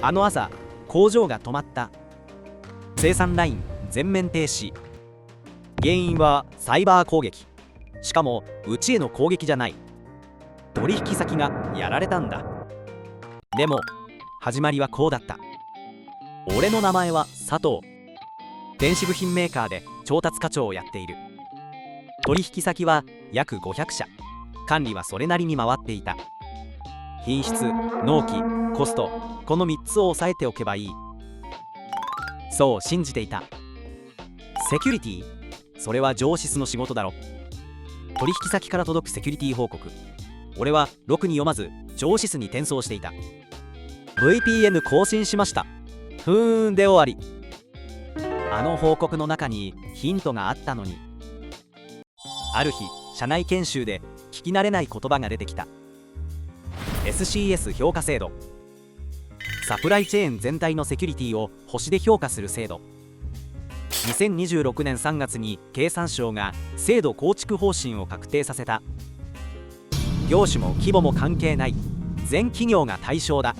あの朝、工場が止まった。生産ライン全面停止。原因はサイバー攻撃。しかもうちへの攻撃じゃない。取引先がやられたんだ。でも始まりはこうだった。俺の名前は佐藤。電子部品メーカーで調達課長をやっている。取引先は約500社。管理はそれなりに回っていた。品質、納期、コスト、この3つを抑えておけばいい。そう信じていた。セキュリティ、それは上司の仕事だろ。取引先から届くセキュリティ報告。俺はろくに読まず上司に転送していた。 VPN 更新しました。で終わり。あの報告の中にヒントがあったのに。ある日、社内研修で聞き慣れない言葉が出てきた。 SCS 評価制度。サプライチェーン全体のセキュリティを星で評価する制度。2026年3月に経産省が制度構築方針を確定させた。業種も規模も関係ない。全企業が対象だ。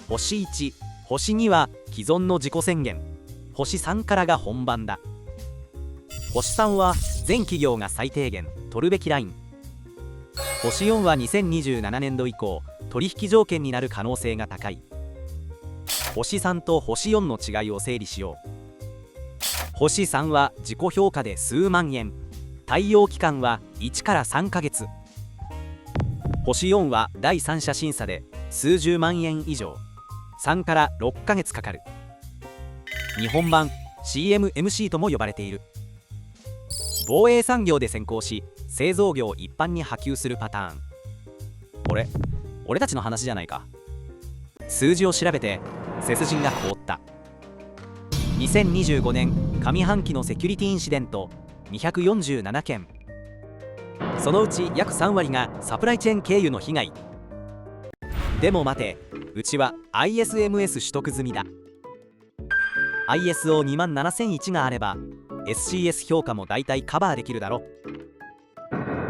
星1、星2は既存の自己宣言。星3からが本番だ。星3は全企業が最低限取るべきライン。星4は2027年度以降取引条件になる可能性が高い。星3と星4の違いを整理しよう。星3は自己評価で数万円。対応期間は1から3ヶ月。星4は第三者審査で数十万円以上。3から6ヶ月かかる。日本版 CMMC とも呼ばれている。防衛産業で先行し製造業一般に波及するパターン。俺たちの話じゃないか。数字を調べて背筋が凍った。2025年上半期のセキュリティインシデント247件。そのうち約3割がサプライチェーン経由の被害。でも待て、うちは ISMS 取得済みだ。 ISO27001 があれば SCS 評価もだいたいカバーできるだろ。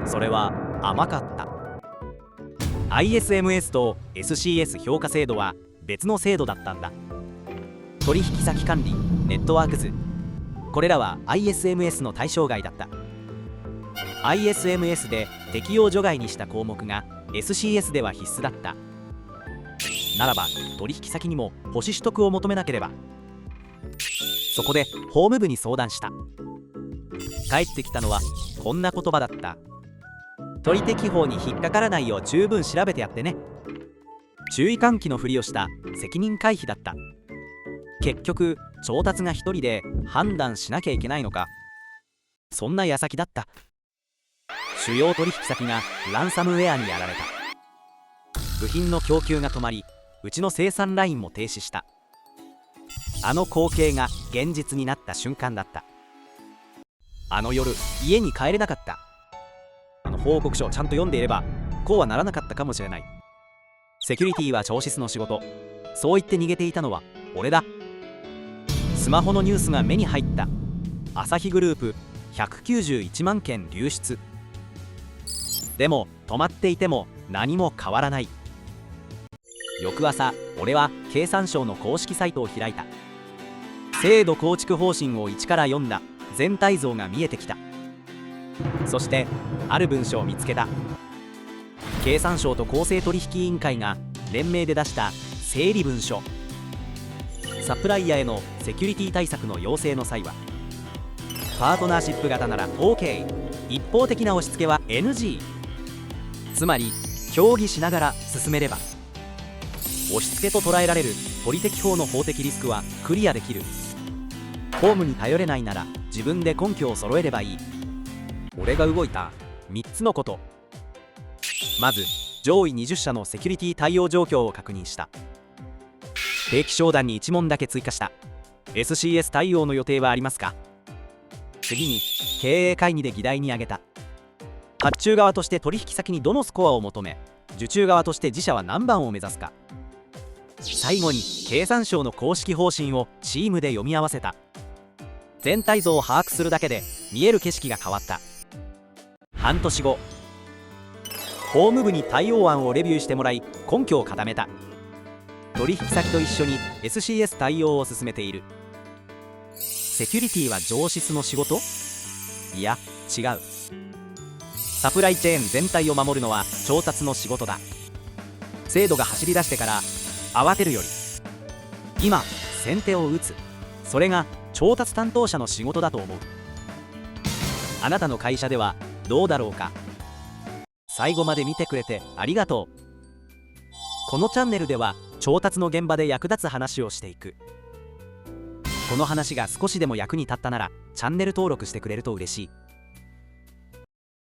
それは甘かった。 ISMS と SCS 評価制度は別の制度だったんだ。取引先管理、ネットワーク図、これらは ISMS の対象外だった。 ISMS で適用除外にした項目が SCS では必須だった。ならば取引先にも星取得を求めなければ。そこで法務部に相談した。返ってきたのはこんな言葉だった。取引法に引っかからないよう十分調べてやってね。注意喚起のふりをした責任回避だった。結局調達が一人で判断しなきゃいけないのか。そんな矢先だった。主要取引先がランサムウェアにやられた。部品の供給が止まり、うちの生産ラインも停止した。あの光景が現実になった瞬間だった。あの夜、家に帰れなかった。あの報告書をちゃんと読んでいればこうはならなかったかもしれない。セキュリティは上司の仕事。そう言って逃げていたのは俺だ。スマホのニュースが目に入った。アサヒグループ191万件流出。でも止まっていても何も変わらない。翌朝、俺は経産省の公式サイトを開いた。制度構築方針を一から読んだ。全体像が見えてきた。そしてある文書を見つけた。経産省と公正取引委員会が連名で出した整理文書。サプライヤーへのセキュリティ対策の要請の際はパートナーシップ型なら OK、 一方的な押し付けは NG。 つまり協議しながら進めれば押し付けと捉えられる取引法の法的リスクはクリアできる。法務に頼れないなら自分で根拠を揃えればいい。俺が動いた3つのこと。まず上位20社のセキュリティ対応状況を確認した。定期商談に1問だけ追加した。 SCS 対応の予定はありますか。次に経営会議で議題に挙げた。発注側として取引先にどのスコアを求め、受注側として自社は何番を目指すか。最後に経産省の公式方針をチームで読み合わせた。全体像を把握するだけで見える景色が変わった。半年後、法務部に対応案をレビューしてもらい根拠を固めた。取引先と一緒に SCS 対応を進めている。セキュリティは上質の仕事？いや違う。サプライチェーン全体を守るのは調達の仕事だ。制度が走り出してから慌てるより今先手を打つ、それが調達担当者の仕事だと思う。あなたの会社ではどうだろうか。最後まで見てくれてありがとう。このチャンネルでは調達の現場で役立つ話をしていく。この話が少しでも役に立ったならチャンネル登録してくれると嬉しい。